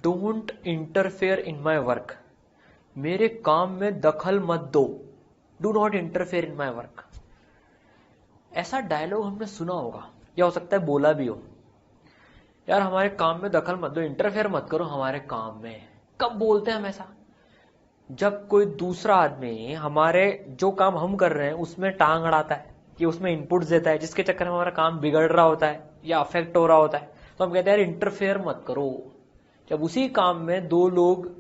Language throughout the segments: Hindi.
Don't interfere in my work, मेरे काम में दखल मत दो, do not interfere in my work. ऐसा डायलॉग हमने सुना होगा या हो सकता है बोला भी हो, यार हमारे काम में दखल मत दो, इंटरफेयर मत करो हमारे काम में। कब बोलते हैं हम ऐसा? जब कोई दूसरा आदमी हमारे जो काम हम कर रहे हैं उसमें टांग अड़ाता है, कि उसमें इनपुट देता है, जिसके चक्कर में हमारा काम बिगड़ रहा होता है या अफेक्ट हो रहा होता है, तो हम कहते हैं यार इंटरफेयर मत करो। जब उसी काम में दो लोग,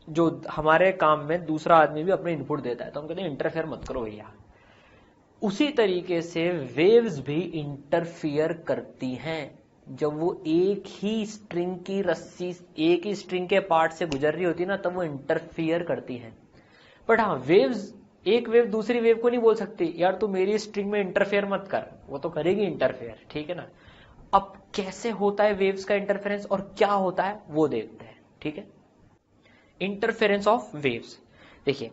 जो हमारे काम में दूसरा आदमी भी अपने इनपुट देता है, तो हम कहते हैं इंटरफेयर मत करो भैया। उसी तरीके से वेव्स भी इंटरफियर करती हैं। जब वो एक ही स्ट्रिंग की रस्सी, एक ही स्ट्रिंग के पार्ट से गुजर रही होती है ना, तब वो इंटरफियर करती हैं। बट हाँ, वेव्स, एक वेव दूसरी वेव को नहीं बोल सकती यार तू मेरी स्ट्रिंग में इंटरफेयर मत कर, वो तो करेगी इंटरफेयर, ठीक है ना। अब कैसे होता है वेव्स का इंटरफेरेंस और क्या होता है वो देखते हैं, ठीक है। इंटरफेरेंस ऑफ वेव्स, देखिए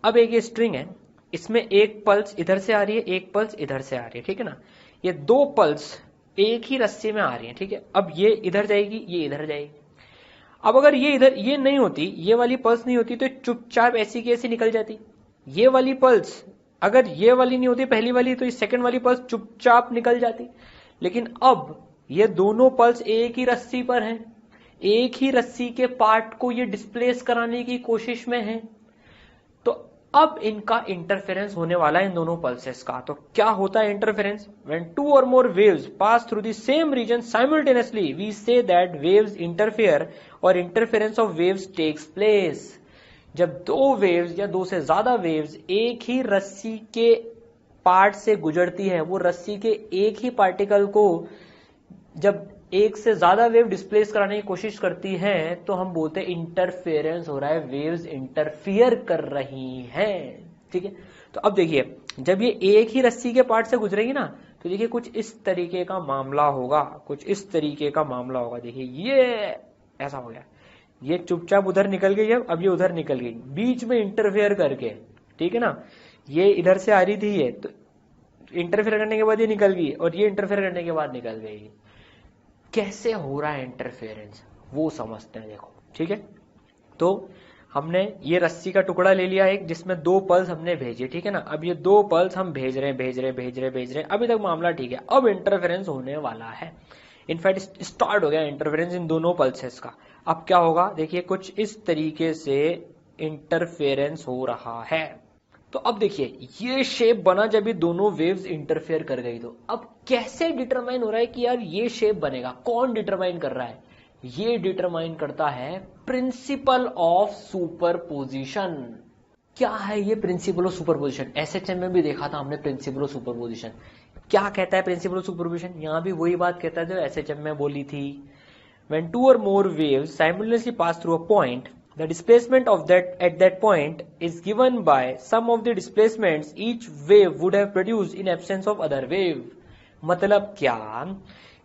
अब एक ये स्ट्रिंग है, इसमें एक पल्स इधर से आ रही है, एक पल्स इधर से आ रही है, ठीक है ना। ये दो पल्स एक ही रस्सी में आ रही है, ठीक है। अब ये इधर जाएगी, ये इधर जाएगी। अब अगर ये इधर, ये नहीं होती, ये वाली पल्स नहीं होती, तो चुपचाप ऐसी की ऐसी निकल जाती। ये वाली पल्स, अगर ये वाली नहीं होती पहली वाली, तो ये सेकंड वाली पल्स चुपचाप निकल जाती। लेकिन अब ये दोनों पल्स एक ही रस्सी पर हैं, एक ही रस्सी के पार्ट को ये डिस्प्लेस कराने की कोशिश में है, तो अब इनका इंटरफेरेंस होने वाला है इन दोनों पल्सेस का। तो क्या होता है interference? When two or more waves pass through the same region simultaneously we say that waves interfere or interference of waves takes place. जब दो वेव्स या दो से ज्यादा वेव्स एक ही रस्सी के पार्ट से गुजरती है, वो रस्सी के एक ही पार्टिकल को जब एक से ज्यादा वेव डिस्प्लेस कराने की कोशिश करती है, तो हम बोलते हैं इंटरफेरेंस हो रहा है, वेव्स इंटरफियर कर रही हैं, ठीक है। तो अब देखिए, जब ये एक ही रस्सी के पार्ट से गुजरेगी ना, तो देखिए कुछ इस तरीके का मामला होगा, कुछ इस तरीके का मामला होगा। देखिए ये ऐसा हो गया, ये चुपचाप उधर निकल गई, अब ये उधर निकल गई, बीच में इंटरफेयर करके, ठीक है ना। ये इधर से आ रही थी, ये तो इंटरफेयर करने के बाद ये निकल गई, और ये इंटरफेयर करने के बाद निकल गई। कैसे हो रहा है इंटरफेरेंस वो समझते हैं, देखो, ठीक है। तो हमने ये रस्सी का टुकड़ा ले लिया एक, जिसमें दो पल्स हमने भेजे, ठीक है ना। अब ये दो पल्स हम भेज रहे हैं, अभी तक मामला ठीक है। अब इंटरफेरेंस होने वाला है, इनफैक्ट स्टार्ट हो गया इंटरफेरेंस इन दोनों पल्सेस का। अब क्या होगा, देखिए कुछ इस तरीके से इंटरफेरेंस हो रहा है। तो अब देखिए ये शेप बना जब ये दोनों वेव्स इंटरफेयर कर गई, तो अब कैसे डिटरमाइन हो रहा है कि यार ये शेप बनेगा? कौन डिटरमाइन कर रहा है? ये डिटरमाइन करता है प्रिंसिपल ऑफ सुपरपोजिशन। क्या है ये प्रिंसिपल ऑफ सुपरपोजिशन? एसएचएम में भी देखा था हमने प्रिंसिपल ऑफ सुपरपोजिशन। क्या कहता है प्रिंसिपल ऑफ सुपरपोजिशन? यहां भी वही बात कहता है जो एसएचएम में बोली थी। When two or more waves simultaneously pass through a point, the displacement of that at that point is given by sum of the displacements each wave would have produced in absence of other wave। मतलब क्या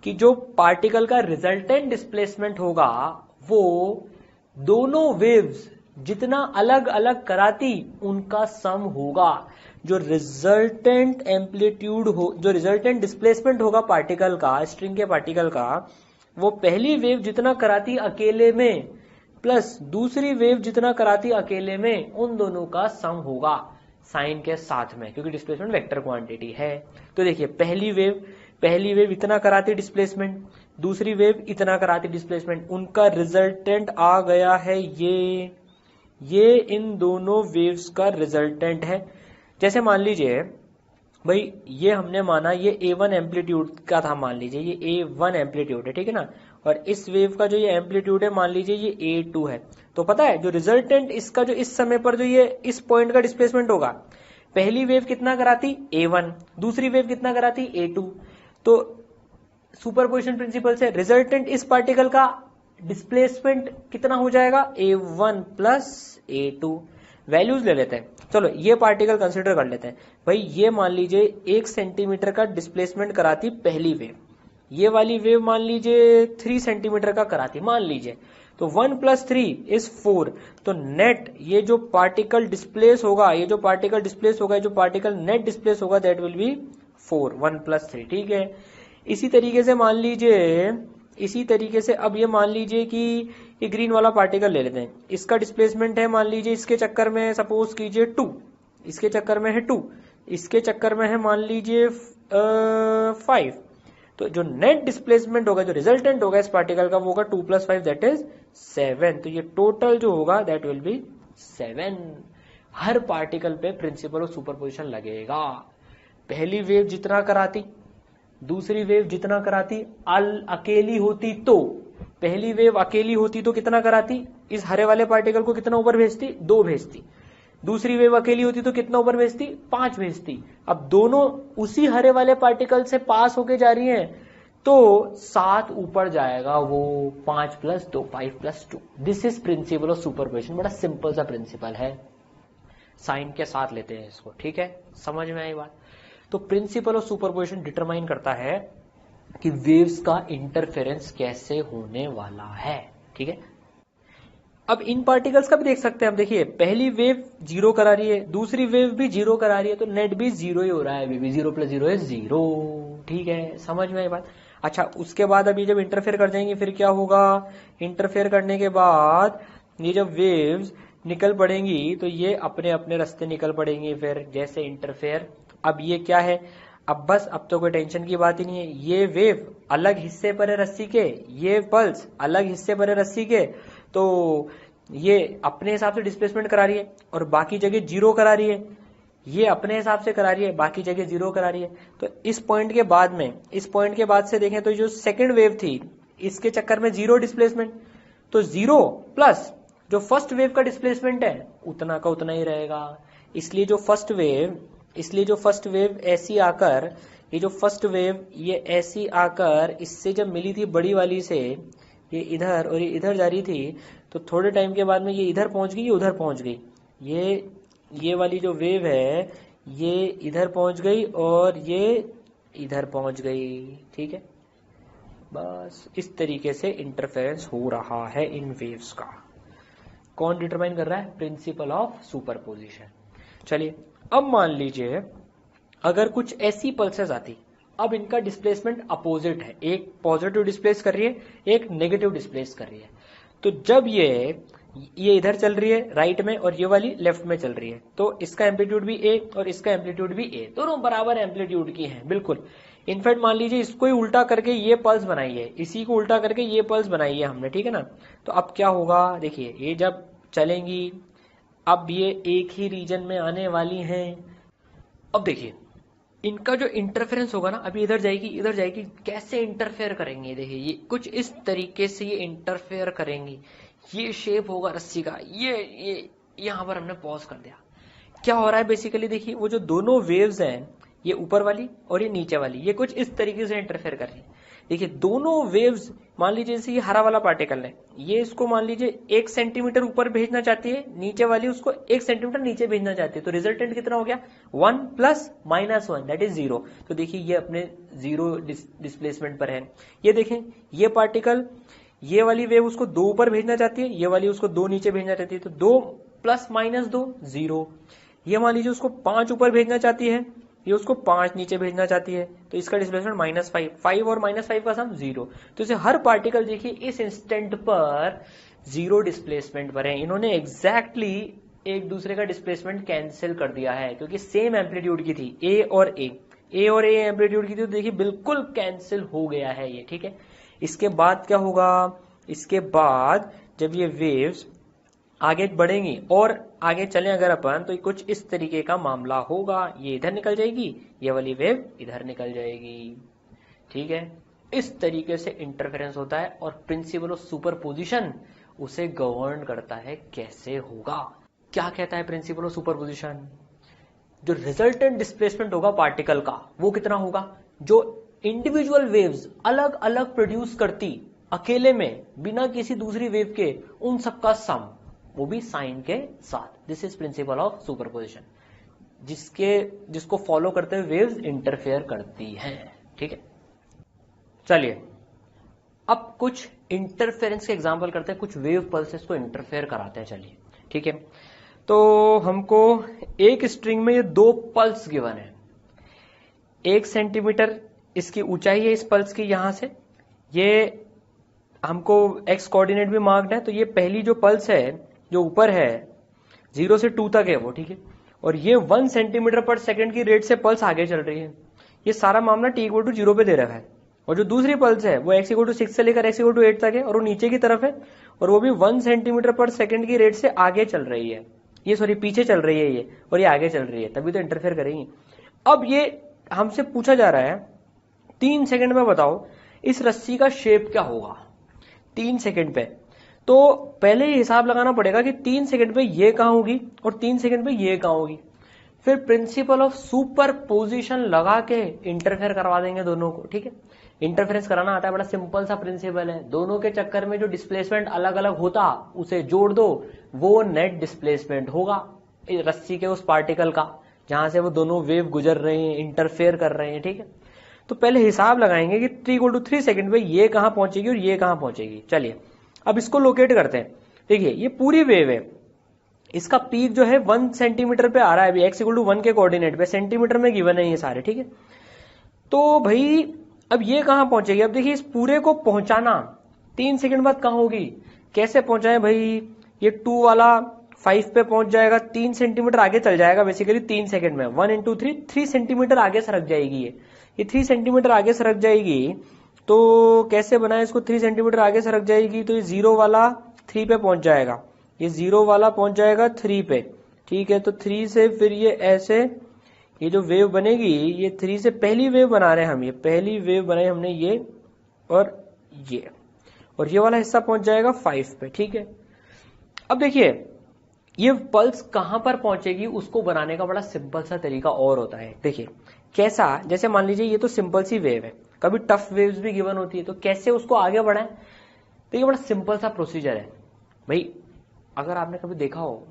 कि जो पार्टिकल का रिजल्टेंट डिस्प्लेसमेंट होगा वो दोनों वेव्स जितना अलग अलग कराती उनका सम होगा। जो रिजल्टेंट एम्पलीट्यूड हो, जो रिजल्टेंट डिस्प्लेसमेंट होगा पार्टिकल का, स्ट्रिंग के पार्टिकल का, वो पहली वेव जितना कराती अकेले में प्लस दूसरी वेव जितना कराती अकेले में, उन दोनों का सम होगा साइन के साथ में, क्योंकि डिस्प्लेसमेंट वेक्टर क्वांटिटी है। तो देखिए पहली वेव इतना कराती डिस्प्लेसमेंट, दूसरी वेव इतना कराती डिस्प्लेसमेंट, उनका रिजल्टेंट आ गया है ये इन दोनों वेव्स का रिजल्टेंट है। जैसे मान लीजिए भाई, ये हमने माना ये A1 एम्पलीट्यूड का था, मान लीजिए ये A1 एम्पलीट्यूड है, ठीक है ना। और इस वेव का जो ये एम्पलीट्यूड है मान लीजिए ये A2 है। तो पता है जो रिजल्टेंट इसका जो इस समय पर जो ये इस पॉइंट का डिस्प्लेसमेंट होगा, पहली वेव कितना कराती A1, दूसरी वेव कितना कराती A2। तो सुपरपोजिशन प्रिंसिपल से रिजल्टेंट इस पार्टिकल का डिस्प्लेसमेंट कितना हो जाएगा, A1 प्लस A2। वैल्यूज ले लेते हैं, चलो ये पार्टिकल कंसिडर कर लेते हैं। भाई ये मान लीजिए 1 सेंटीमीटर का डिस्प्लेसमेंट कराती पहली वेव, ये वाली वेव मान लीजिए 3 सेंटीमीटर का कराती मान लीजिए, तो 1 + 3 = 4। तो नेट ये जो पार्टिकल डिस्प्लेस होगा, ये जो पार्टिकल नेट डिस्प्लेस होगा दैट विल बी 4, 1 + 3, ठीक है। इसी तरीके से अब ये मान लीजिए कि ये ग्रीन वाला पार्टिकल ले लेते हैं, इसका डिस्प्लेसमेंट है मान लीजिए इसके चक्कर में सपोज कीजिए 2, इसके चक्कर में है 2, इसके चक्कर में है मान लीजिए 5। तो जो नेट डिस्प्लेसमेंट होगा, जो रिजल्टेंट होगा इस पार्टिकल का, वो होगा 2 + 5 दैट इज 7। तो ये टोटल जो होगा that will be 7। Her particle पे प्रिंसिपल ऑफ सुपरपोजिशन लगेगा। पहली वेव जितना कराती, दूसरी वेव जितना कराती, अकेली होती तो, पहली वेव अकेली होती तो कितना कराती, इस हरे वाले पार्टिकल को कितना ऊपर भेजती, 2 भेजती। दूसरी वेव अकेली होती तो कितना ऊपर भेजती, 5 भेजती। अब दोनों उसी हरे वाले पार्टिकल से पास होके जा रही हैं तो 7 ऊपर जाएगा, वो 5 + 2 5 + 2। This is principle of superposition. बड़ा सिंपल सा प्रिंसिपल है, साइन के साथ लेते हैं इसको, ठीक है, समझ में आई बात। तो प्रिंसिपल ऑफ सुपरपोजिशन डिटरमाइन करता है कि वेव्स का इंटरफेरेंस कैसे होने वाला है, ठीक है। अब इन पार्टिकल्स का भी देख सकते हैं हम, देखिए पहली वेव 0 करा रही है, दूसरी वेव भी 0 करा रही है, तो नेट भी 0 ही हो रहा है, अभी भी 0 + 0 = 0, ठीक है, समझ में आई बात। अच्छा, उसके बाद अभी जब इंटरफेयर कर जाएंगे फिर क्या होगा, इंटरफेयर करने के बाद ये जब वेव्स निकल पड़ेंगी तो ये अपने अपने रास्ते निकल पड़ेंगी फिर, जैसे इंटरफेयर। अब ये क्या है, अब बस अब तो कोई टेंशन की बात ही नहीं है, ये वेव अलग हिस्से पर है रस्सी के, ये पल्स अलग हिस्से पर है रस्सी के, तो ये अपने हिसाब से डिस्प्लेसमेंट करा रही है और बाकी जगह 0 करा रही है, ये अपने हिसाब से करा रही है, बाकी जगह 0 करा रही है। तो इस पॉइंट के बाद में, इस पॉइंट के बाद से देखें तो जो सेकंड वेव थी इसके चक्कर में 0 डिस्प्लेसमेंट, तो 0 प्लस जो फर्स्ट वेव का डिस्प्लेसमेंट है उतना का उतना ही रहेगा। इसलिए जो फर्स्ट वेव ऐसी आकर, ये जो फर्स्ट वेव ये ऐसी आकर इससे जब मिली थी बड़ी वाली से, ये इधर और ये इधर जा रही थी, तो थोड़े टाइम के बाद में ये इधर पहुंच गई, ये उधर पहुंच गई, ये वाली जो वेव है ये इधर पहुंच गई और ये इधर पहुंच गई, ठीक है। बस इस तरीके से इंटरफेरेंस हो रहा है इन वेव्स का। कौन डिटरमाइन कर रहा है, प्रिंसिपल ऑफ सुपरपोजिशन। चलिए अब मान लीजिए अगर कुछ ऐसी पल्सेस आती, अब इनका डिस्प्लेसमेंट अपोजिट है, एक पॉजिटिव डिस्प्लेस कर रही है, एक नेगेटिव डिस्प्लेस कर रही है। तो जब ये इधर चल रही है राइट में और ये वाली लेफ्ट में चल रही है, तो इसका एम्पलीट्यूड भी ए और इसका एम्पलीट्यूड भी ए, दोनों बराबर एम्पलीट्यूड की हैं, बिल्कुल। इनफैक्ट मान लीजिए इसको ही उल्टा करके ये पल्स बनाई है, इसी को उल्टा करके ये पल्स बनाई है हमने, ठीक है ना। तो अब क्या होगा, देखिए ये जब चलेंगी, अब ये एक ही रीजन में आने वाली हैं। अब देखिए इनका जो इंटरफेरेंस होगा ना, अभी इधर जाएगी, कैसे इंटरफेयर करेंगे, देखिए ये कुछ इस तरीके से ये इंटरफेयर करेंगी। ये शेप होगा रस्सी का, ये यहां पर हमने पॉज कर दिया। क्या हो रहा है बेसिकली, देखिए वो जो दोनों वेव्स हैं, ये ऊपर वाली और ये नीचे वाली, ये कुछ इस तरीके से इंटरफेयर कर रही है। देखिए दोनों वेव्स, मान लीजिए जैसे ये हरा वाला पार्टिकल है, ये इसको मान लीजिए 1 सेंटीमीटर ऊपर भेजना चाहती है, नीचे वाली उसको 1 सेंटीमीटर नीचे भेजना चाहती है, तो रिजल्टेंट कितना हो गया, 1 + -1 दैट इज 0। तो देखिए ये अपने 0 डिस्प्लेसमेंट पर है। ये देखें ये पार्टिकल, ये वाली वेव उसको 2 ऊपर भेजना चाहती है, ये वाली उसको 2 नीचे भेजना चाहती है, तो 2 + -2 0। ये मान लीजिए उसको 5 ऊपर भेजना चाहती है, ये उसको 5 नीचे भेजना चाहती है, तो इसका डिस्प्लेसमेंट -5 और -5 का सम 0। तो इसे हर पार्टिकल देखिए इस इंस्टेंट पर 0 डिस्प्लेसमेंट पर है। इन्होंने एग्जैक्टली एक दूसरे का डिस्प्लेसमेंट कैंसिल कर दिया है, क्योंकि सेम एम्पलीट्यूड की थी, ए और ए एम्पलीट्यूड की थी, तो देखिए बिल्कुल कैंसिल हो गया है ये, ठीक है। इसके बाद क्या होगा, इसके बाद जब ये वेव्स आगे बढ़ेंगी और आगे चलें अगर अपन, तो कुछ इस तरीके का मामला होगा, ये इधर निकल जाएगी, ये वाली वेव इधर निकल जाएगी, ठीक है। इस तरीके से इंटरफेरेंस होता है और प्रिंसिपल ऑफ सुपरपोजिशन उसे गवर्न करता है कैसे होगा। क्या कहता है प्रिंसिपल ऑफ सुपरपोजिशन, जो रिजल्टेंट डिस्प्लेसमेंट होगा पार्टिकल का वो कितना होगा, जो इंडिविजुअल वेव्स अलग अलग प्रोड्यूस करती अकेले में बिना किसी दूसरी वेव के, उन सबका सम, वो भी साइन के साथ। This is principle of superposition, जिसको फॉलो करते हुए वेव्स इंटरफेयर करती हैं, ठीक है। चलिए अब कुछ इंटरफेरेंस के एग्जांपल करते हैं, कुछ वेव पल्सेस को इंटरफेयर कराते हैं, चलिए ठीक है। तो हमको एक स्ट्रिंग में ये 2 पल्स गिवन है, 1 सेंटीमीटर इसकी ऊंचाई है इस पल्स की, यहां से ये हमको एक्स कोऑर्डिनेट भी मार्क्ड है, तो ये पहली जो पल्स है जो ऊपर है 0 से 2 तक है वो, ठीक है, और ये 1 सेंटीमीटर पर सेकंड की रेट से पल्स आगे चल रही है। ये सारा मामला t इक्वल टू 0 पे दे रखा है, और जो दूसरी पल्स है वो x इक्वल टू 6 से लेकर x इक्वल टू 8 तक है, और वो नीचे की तरफ है, और वो भी 1 सेंटीमीटर पर सेकंड की रेट से आगे चल रही है, ये सॉरी पीछे चल रही है ये, और ये आगे चल रही है, तभी तो इंटरफेयर करेंगी। अब ये हमसे पूछा जा रहा है 3 सेकंड में बताओ इस रस्सी का शेप क्या होगा 3 सेकंड पे। तो पहले ही हिसाब लगाना पड़ेगा कि 3 सेकंड पे ये कहां होगी और 3 सेकंड पे ये कहां होगी, फिर प्रिंसिपल ऑफ सुपर पोजिशन लगा के इंटरफेयर करवा देंगे दोनों को, ठीक है। इंटरफेरेंस कराना आता है, बड़ा सिंपल सा प्रिंसिपल है, दोनों के चक्कर में जो डिस्प्लेसमेंट अलग अलग होता उसे जोड़ दो, वो नेट डिस्प्लेसमेंट होगा रस्सी के उस पार्टिकल का जहां से वो दोनों वेव गुजर रहे हैं, इंटरफेयर कर रहे हैं, ठीक है। तो पहले हिसाब लगाएंगे कि t = 3 सेकंड पे ये कहां पहुंचेगी और ये कहां पहुंचेगी। चलिए अब इसको लोकेट करते हैं। देखिए ये पूरी वेव है, इसका पीक जो है 1 सेंटीमीटर पे आ रहा है, अभी x = 1 के कोऑर्डिनेट पे, सेंटीमीटर में गिवन है ये सारे, ठीक है। तो भाई अब ये कहां पहुंचेगी, अब देखिए इस पूरे को पहुंचाना 3 सेकंड बाद कहां होगी, कैसे पहुंचाए भाई, ये 2 वाला 5 पे पहुंच जाएगा, 3 सेंटीमीटर आगे चल जाएगा बेसिकली 3 सेकंड में, 1 × 3 3 सेंटीमीटर आगे सरक जाएगी ये 3 सेंटीमीटर आगे सरक जाएगी। तो कैसे बनाए इसको, 3 सेंटीमीटर आगे सरक जाएगी तो ये 0 वाला 3 पे पहुंच जाएगा, ये 0 वाला पहुंच जाएगा 3 पे, ठीक है। तो 3 से फिर ये ऐसे ये जो वेव बनेगी, ये 3 से पहली वेव बना रहे हैं हम, ये पहली वेव बनाई हमने ये और ये वाला हिस्सा पहुंच जाएगा 5 पे, ठीक है। अब देखिए ये पल्स कहां पर पहुंचेगी उसको बनाने का बड़ा सिंपल सा तरीका और होता है। देखिए कैसा, जैसे मान लीजिए ये तो सिंपल सी वेव है, कभी टफ वेव्स भी गिवन होती है, तो कैसे उसको आगे बढ़ाएं। देखिए बड़ा सिंपल सा प्रोसीजर है भाई। अगर आपने कभी देखा हो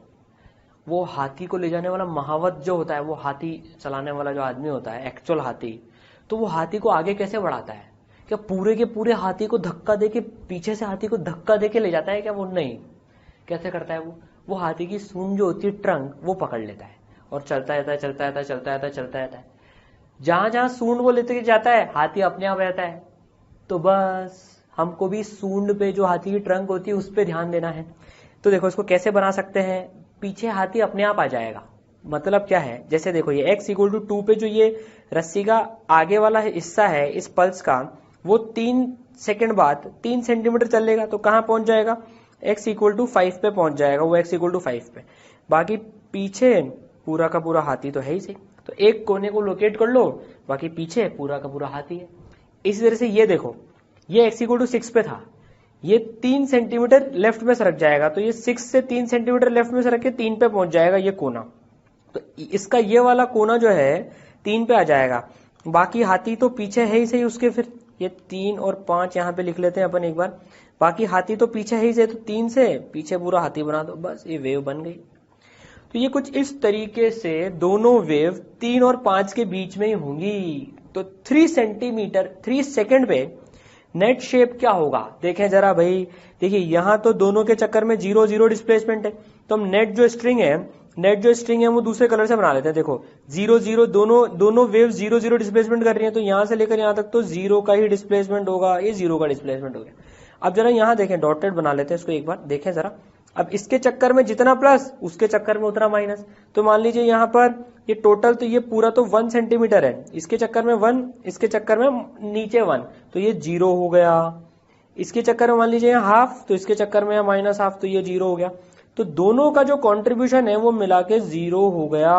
वो हाथी को ले जाने वाला महावत जो होता है, वो हाथी चलाने वाला जो आदमी होता है एक्चुअल हाथी, तो वो हाथी को आगे कैसे बढ़ाता है, क्या पूरे के पूरे हाथी को धक्का देके, पीछे से हाथी को धक्का देके ले जाता है क्या, वो नहीं, कैसे करता है वो हाथी की सूंड जो होती है ट्रंक वो पकड़ लेता है और चलता रहता है चलता रहता है चलता रहता है चलता रहता है, जहां जहां सूंड वो लेते जाता है हाथी अपने आप रहता है। तो बस हमको भी सूंड पे जो हाथी की ट्रंक होती है उस पर ध्यान देना है। तो देखो इसको कैसे बना सकते हैं, पीछे हाथी अपने आप आ जाएगा, मतलब क्या है, जैसे देखो ये x = 2 पे जो ये रस्सी का आगे वाला हिस्सा है इस पल्स का, वो 3 सेकंड बाद 3 सेंटीमीटर चलेगा तो कहां पहुंच जाएगा, x = 5 पे पहुंच जाएगा, वो x = 5 पे। बाकी पीछे पूरा का पूरा हाथी तो है ही सही, तो एक कोने को लोकेट कर लो, बाकी पीछे पूरा का पूरा हाथी है। इसी तरह से ये देखो, ये x = 6 पे था, ये 3 सेंटीमीटर लेफ्ट में सरक जाएगा, तो ये 6 से 3 सेंटीमीटर लेफ्ट में सरक के 3 पे पहुंच जाएगा ये कोना, तो इसका ये वाला कोना जो है 3 पे आ जाएगा। बाकी हाथी तो पीछे है ही सही उसके, फिर ये 3 और 5 यहाँ पे लिख लेते हैं अपन एक बार, बाकी हाथी तो पीछे है ही सही, तो 3 से पीछे पूरा हाथी बना दो, बस ये वेव बन गई। तो ये कुछ इस तरीके से दोनों वेव 3 और 5 के बीच में ही होंगी। तो 3 सेकंड पे नेट शेप क्या होगा, देखें जरा भाई। देखिए यहां तो दोनों के चक्कर में 0 0 डिस्प्लेसमेंट है, तो हम नेट जो स्ट्रिंग है वो दूसरे कलर से बना लेते हैं। देखो 0 0 दोनों वेव 0 0 डिस्प्लेसमेंट कर रही हैं, तो यहां से लेकर यहां तक तो 0 का ही डिस्प्लेसमेंट होगा, ये 0 का डिस्प्लेसमेंट हो गया। अब जरा यहां देखें, डॉटेड बना लेते हैं इसको एक बार, देखें जरा। अब इसके चक्कर में जितना प्लस, उसके चक्कर में उतना माइनस, तो मान लीजिए यहां पर ये टोटल तो ये पूरा तो 1 सेंटीमीटर है, इसके चक्कर में 1, इसके चक्कर में नीचे 1, तो ये 0 हो गया। इसके चक्कर में मान लीजिए यहाँ हाफ, तो इसके चक्कर में -1/2, तो ये 0 हो गया। तो दोनों का जो कॉन्ट्रीब्यूशन है वो मिला के 0 हो गया।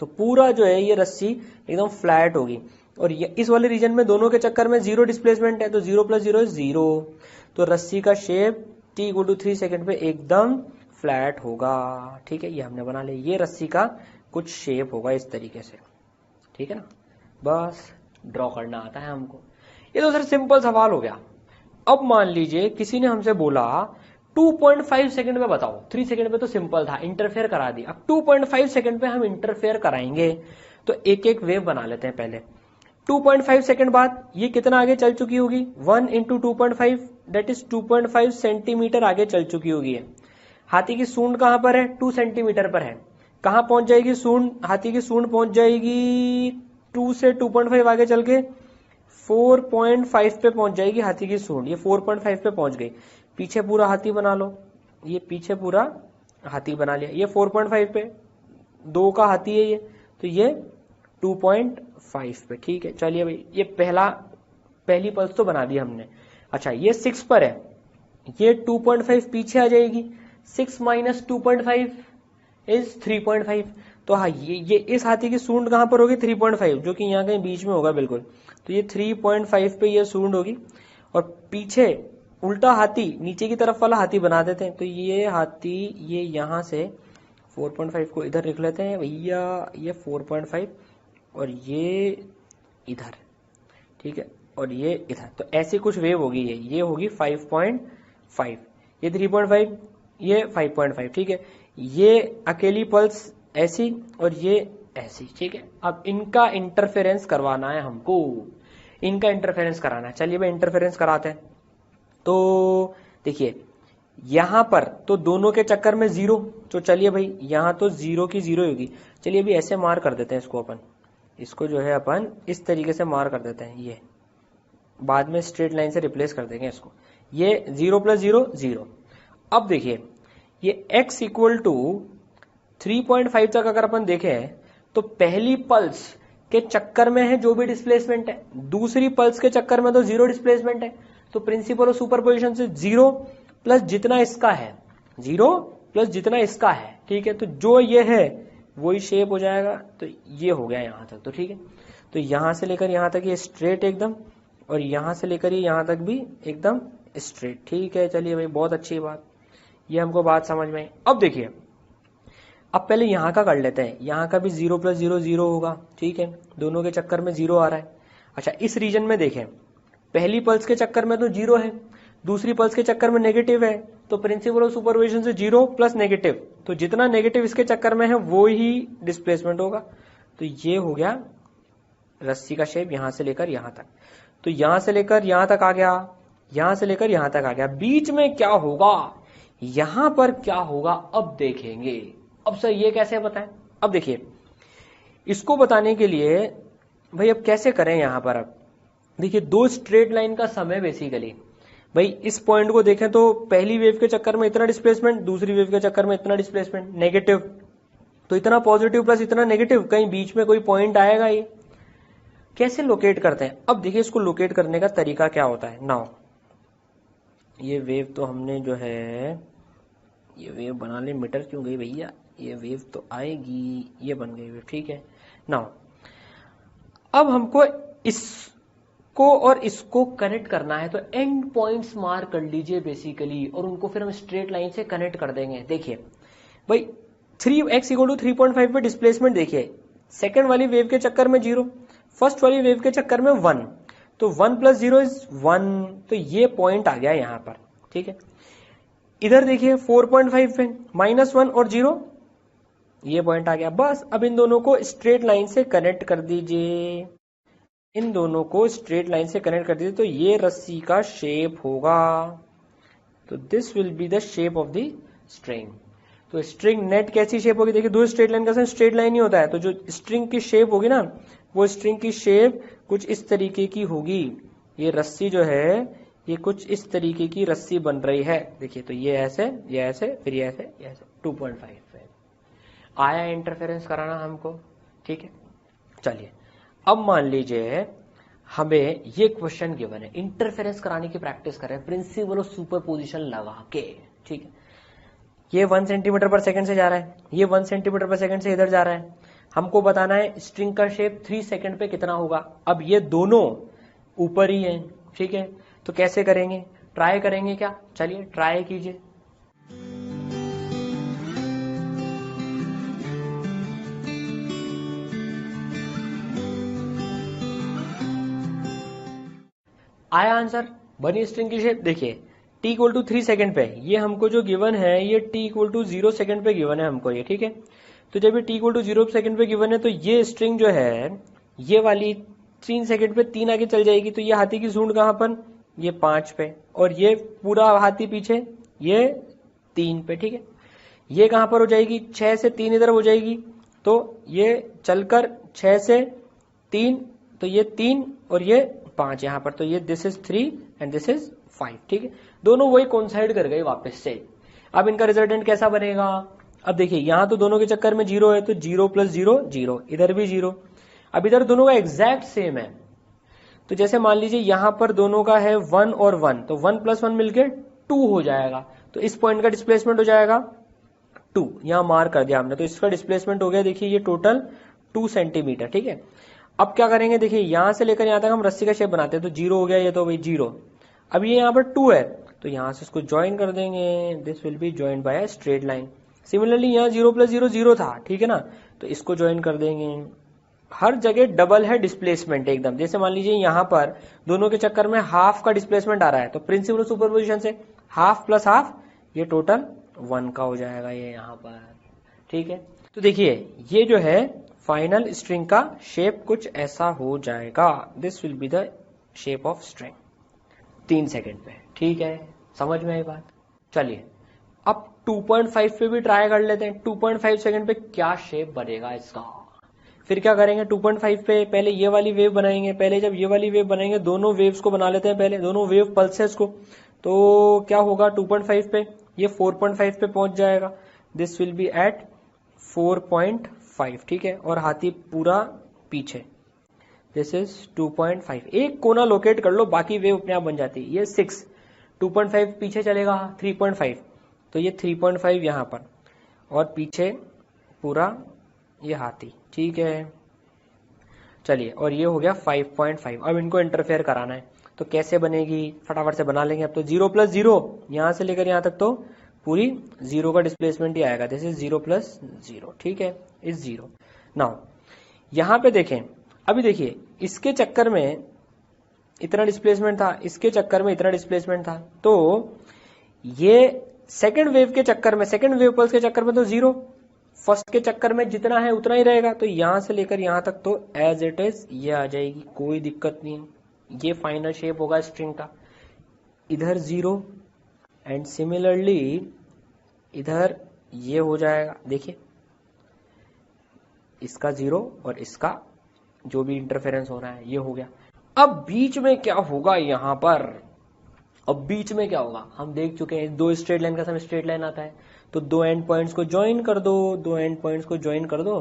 तो पूरा जो है ये रस्सी एकदम फ्लैट होगी, और इस वाले रीजन में दोनों के चक्कर में 0 डिस्प्लेसमेंट है, तो 0 + 0 = 0। तो रस्सी का शेप t = 3 सेकंड पे एकदम फ्लैट होगा, ठीक है। ये हमने बना लिया, ये रस्सी का कुछ शेप होगा इस तरीके से, ठीक है ना। बस ड्रॉ करना आता है हमको। ये तो सर सिंपल सवाल हो गया। अब मान लीजिए किसी ने हमसे बोला 2.5 सेकंड में बताओ, 3 सेकंड पे तो सिंपल था, इंटरफेयर करा दी, अब 2.5 सेकंड पे हम इंटरफेयर कराएंगे। तो एक एक वेव बना लेते हैं पहले। 2.5 सेकंड बाद ये कितना आगे चल चुकी होगी, 1 × 2.5 दैट इज 2.5 सेंटीमीटर आगे चल चुकी होगी है। हाथी की सूंड कहां पर है, 2 सेंटीमीटर पर है। कहां पहुंच जाएगी सूंड, हाथी की सूंड पहुंच जाएगी 2 से 2.5 आगे चल के 4.5 पे पहुंच जाएगी हाथी की सूंड। ये 4.5 पे पहुंच गई। पीछे पूरा हाथी बना लो, ये पीछे पूरा हाथी बना लिया। ये 4.5 पे, 2 का हाथी है ये, तो ये 2.5 पे। ठीक है, चलिए भाई, ये पहली पल्स तो बना दी हमने। अच्छा, ये 6 पर है, ये 2.5 पीछे आ जाएगी। 6 माइनस 2.5 इज 3.5। तो हाँ, ये इस हाथी की सूंड कहां पर होगी? 3.5, जो कि यहाँ कहीं बीच में होगा बिल्कुल। तो ये 3.5 पे ये सूंड होगी। और पीछे उल्टा हाथी, नीचे की तरफ वाला हाथी बना देते हैं। तो ये हाथी, ये यहां से 4.5 को इधर लिख लेते हैं भैया, ये 4.5 और ये इधर, ठीक है, और ये इधर। तो ऐसी कुछ वेव होगी, ये होगी 5.5, ये 3.5, ये 5.5। ठीक है, ये अकेली पल्स ऐसी और ये ऐसी। ठीक है, अब इनका इंटरफेरेंस करवाना है हमको, इनका इंटरफेरेंस कराना है। चलिए भाई, इंटरफेरेंस कराते हैं। तो देखिए, यहां पर तो दोनों के चक्कर में 0, तो चलिए भाई, यहां तो 0 की 0 होगी। चलिए अभी ऐसे मार कर देते हैं इसको अपन, इसको जो है अपन इस तरीके से मार कर देते हैं। ये बाद में स्ट्रेट लाइन से रिप्लेस कर देंगे इसको। ये 0 + 0 0। अब देखिए, ये x इक्वल टू 3.5 तक अगर अपन देखें तो पहली पल्स के चक्कर में है जो भी डिस्प्लेसमेंट है, दूसरी पल्स के चक्कर में तो 0 डिस्प्लेसमेंट है। तो प्रिंसिपल ऑफ सुपरपोजिशन से 0 प्लस जितना इसका है, 0 प्लस जितना इसका है। ठीक है, तो जो ये है वही शेप हो जाएगा। तो ये हो गया यहां तक। तो ठीक है, तो यहां से लेकर यहां तक ये स्ट्रेट एकदम, और यहां से लेकर ये यहां तक भी एकदम स्ट्रेट। ठीक है, चलिए भाई, बहुत अच्छी बात, ये हमको बात समझ में आई। अब देखिए, अब पहले यहां का कर लेते हैं। यहां का भी 0 + 0 0 होगा। ठीक है, दोनों के चक्कर में 0 आ रहा है। अच्छा, इस रीजन में देखें, पहली पल्स के चक्कर में तो 0 है, दूसरी पल्स के चक्कर में नेगेटिव है। तो प्रिंसिपल ऑफ सुपरपोजिशन से 0 प्लस नेगेटिव, तो जितना नेगेटिव इसके चक्कर में है वो ही डिस्प्लेसमेंट होगा। तो ये हो गया रस्सी का शेप, यहां से लेकर यहां तक। तो यहां से लेकर यहां तक आ गया, यहां से लेकर यहां तक आ गया। बीच में क्या होगा, यहां पर क्या होगा, अब देखेंगे। अब सर ये कैसे बताएं? अब देखिए, इसको बताने के लिए भाई अब कैसे करें यहां पर। अब देखिए, 2 स्ट्रेट लाइन का समय बेसिकली, भाई इस पॉइंट को देखें तो पहली वेव के चक्कर में इतना डिस्प्लेसमेंट, दूसरी वेव के चक्कर में इतना डिस्प्लेसमेंट नेगेटिव, तो इतना पॉजिटिव प्लस इतना नेगेटिव, कहीं बीच में कोई पॉइंट आएगा। ये कैसे लोकेट करते हैं? अब देखिए, इसको लोकेट करने का तरीका क्या होता है। नाउ ये वेव तो हमने जो है, ये वेव बना ले, मीटर क्यों गई भैया, ये वेव तो आएगी, ये बन गई वेव। ठीक है, नाउ अब हमको इसको और इसको कनेक्ट करना है। तो एंड पॉइंट्स मार्क कर लीजिए बेसिकली, और उनको फिर हम स्ट्रेट लाइन से कनेक्ट कर देंगे। देखिए भाई, 3x = 3.5 पे डिस्प्लेसमेंट देखिए, सेकंड वाली वेव के चक्कर में 0, फर्स्ट वाली वेव के चक्कर में 1, तो 1 + 0 = 1। तो ये पॉइंट आ गया यहां पर। ठीक है, इधर देखिए 4.5 पे -1 और 0, ये पॉइंट आ गया। बस अब इन दोनों को स्ट्रेट लाइन से कनेक्ट कर दीजिए, इन दोनों को स्ट्रेट लाइन से कनेक्ट कर दीजिए। तो ये रस्सी का शेप होगा। तो this will be the shape of the string. तो स्ट्रिंग नेट कैसी शेप होगी? देखिए, 2 स्ट्रेट लाइन का स्ट्रेट लाइन ही होता है। तो जो स्ट्रिंग की शेप होगी ना, वो स्ट्रिंग की शेप कुछ इस तरीके की होगी। ये रस्सी जो है, ये कुछ इस तरीके की रस्सी बन रही है। देखिए, तो ये ऐसे, ये ऐसे, फिर ये ऐसे, ये ऐसे। 2.5 पे आया इंटरफेरेंस कराना हमको। ठीक है, चलिए अब मान लीजिए हमें ये क्वेश्चन गिवन है, इंटरफेरेंस कराने की प्रैक्टिस करें प्रिंसिपल ऑफ सुपरपोजिशन लगा के। ठीक है, ये 1 सेंटीमीटर पर सेकंड से जा रहा है, ये 1 सेंटीमीटर पर सेकंड से इधर जा रहा है। हमको बताना है स्ट्रिंग का शेप 3 सेकंड पे कितना होगा। अब ये दोनों ऊपर ही हैं। ठीक है, तो कैसे करेंगे? ट्राई करेंगे क्या? चलिए ट्राई कीजिए। आया आंसर, बनी स्ट्रिंग की शेप। देखिए, t = 3 सेकंड पे, ये हमको जो गिवन है, ये t = 0 सेकंड पे गिवन है हमको ये। ठीक है, तो जब ये t = 0 सेकंड पे गिवन है, तो ये स्ट्रिंग जो है, ये वाली 3 सेकंड पे 3 आगे चल जाएगी। तो ये हाथी की सूंड कहां पर? ये 5 पे, और ये पूरा हाथी पीछे ये 3 पे। ठीक है, ये कहां पर हो जाएगी? 6 से 3 इधर हो जाएगी। तो ये चलकर 6 से 3, तो ये 3 और ये 5 यहां पर, तो ये this is 3 and this is 5, ठीक है। दोनों वही कोइंसाइड कर गए वापस से। अब इनका रिजल्टेंट कैसा बनेगा? अब देखिए यहां तो दोनों के चक्कर में 0 है, तो 0 + 0 0, इधर भी 0। अब इधर दोनों का एग्जैक्ट सेम है, तो जैसे मान लीजिए यहां पर दोनों का है 1 और 1, तो 1 + 1 मिलकर 2 हो जाएगा, तो इस पॉइंट का डिस्प्लेसमेंट हो जाएगा 2, यहां मार्क कर दिया हमने, तो इसका डिस्प्लेसमेंट हो गया, देखिए ये टोटल 2 सेंटीमीटर, ठीक है। अब क्या करेंगे, देखिए यहां से लेकर यहां तक हम रस्सी का शेप बनाते हैं, तो 0 हो गया, ये तो भाई 0। अब ये यहां पर 2 है, तो यहां से इसको ज्वाइन कर देंगे, this will be joined bye a straight line. Similarly यहां 0 + 0 0 था, ठीक है ना, तो इसको ज्वाइन कर देंगे। हर जगह डबल है डिस्प्लेसमेंट एकदम। जैसे मान लीजिए यहां पर दोनों के चक्कर में हाफ का डिस्प्लेसमेंट आ रहा है, तो प्रिंसिपल सुपरपोजिशन से हाफ + हाफ, ये टोटल 1 का हो जाएगा ये यहां पर, ठीक है। तो देखिए ये जो है फाइनल स्ट्रिंग का शेप कुछ ऐसा हो जाएगा, this will be the shape of string. 3 second पे, ठीक है, समझ में आई बात। चलिए अब 2.5 पे भी ट्राई कर लेते हैं, 2.5 सेकेंड पे क्या शेप बनेगा इसका। फिर क्या करेंगे, 2.5 पे पहले ये वाली वेव बनाएंगे। पहले जब ये वाली वेव बनाएंगे, दोनों वेव्स को बना लेते हैं पहले, दोनों वेव पल्सेस को। तो क्या होगा 2.5 पे, ये 4.5 पे पहुंच जाएगा, दिस विल बी एट 4.5, ठीक है। और हाथी पूरा पीछे, दिस इज 2.5। एक कोना लोकेट कर लो, बाकी वेव अपने आप बन जाती है। ये 6, 2.5 पीछे चलेगा 3.5, तो ये 3.5 यहां पर, और पीछे पूरा ये हाथी, ठीक है। चलिए, और ये हो गया 5.5। अब इनको इंटरफेयर कराना है, तो कैसे बनेगी, फटाफट से बना लेंगे। अब तो 0 + 0, यहां से लेकर यहां तक तो पूरी 0 का डिस्प्लेसमेंट ही आएगा, दिस इज 0 + 0, ठीक है, इज 0। नाउ यहां पे देखें, अभी देखिए इसके चक्कर में इतना डिस्प्लेसमेंट था, इसके चक्कर में इतना डिस्प्लेसमेंट था, तो ये सेकंड वेव के चक्कर में, सेकंड वेव पल्स के चक्कर में तो 0, फर्स्ट के चक्कर में जितना है उतना ही रहेगा, तो यहां से लेकर यहां तक तो एज इट इज ये आ जाएगी, कोई दिक्कत नहीं है। ये फाइनल शेप होगा स्ट्रिंग का, इधर 0 एंड सिमिलरली इधर ये हो जाएगा, देखिए इसका 0 और इसका जो भी इंटरफेरेंस हो रहा है ये हो गया। अब बीच में क्या होगा यहां पर, अब बीच में क्या होगा हम देख चुके हैं, 2 स्ट्रेट लाइन का सम स्ट्रेट लाइन आता है, तो 2 एंड पॉइंट्स को ज्वाइन कर दो, 2 एंड पॉइंट्स को ज्वाइन कर दो,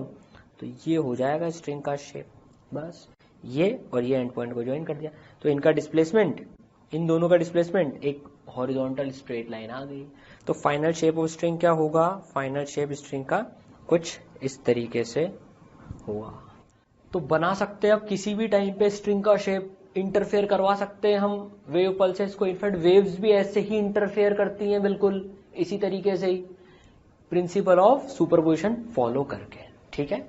तो ये हो जाएगा स्ट्रिंग का शेप। बस ये और ये एंड पॉइंट को ज्वाइन कर दिया, तो इनका डिस्प्लेसमेंट, इन दोनों का डिस्प्लेसमेंट एक हॉरिजॉन्टल स्ट्रेट लाइन आ गई। तो फाइनल शेप ऑफ स्ट्रिंग क्या होगा, फाइनल शेप स्ट्रिंग का कुछ इस तरीके से होगा। तो बना सकते हैं अब किसी भी टाइम पे स्ट्रिंग का शेप, इंटरफेयर करवा सकते हैं हम वेव पल्सेस को। इनफैक्ट वेव्स भी ऐसे ही इंटरफेयर करती हैं, बिल्कुल इसी तरीके से ही, प्रिंसिपल ऑफ सुपरपोजिशन फॉलो करके, ठीक है।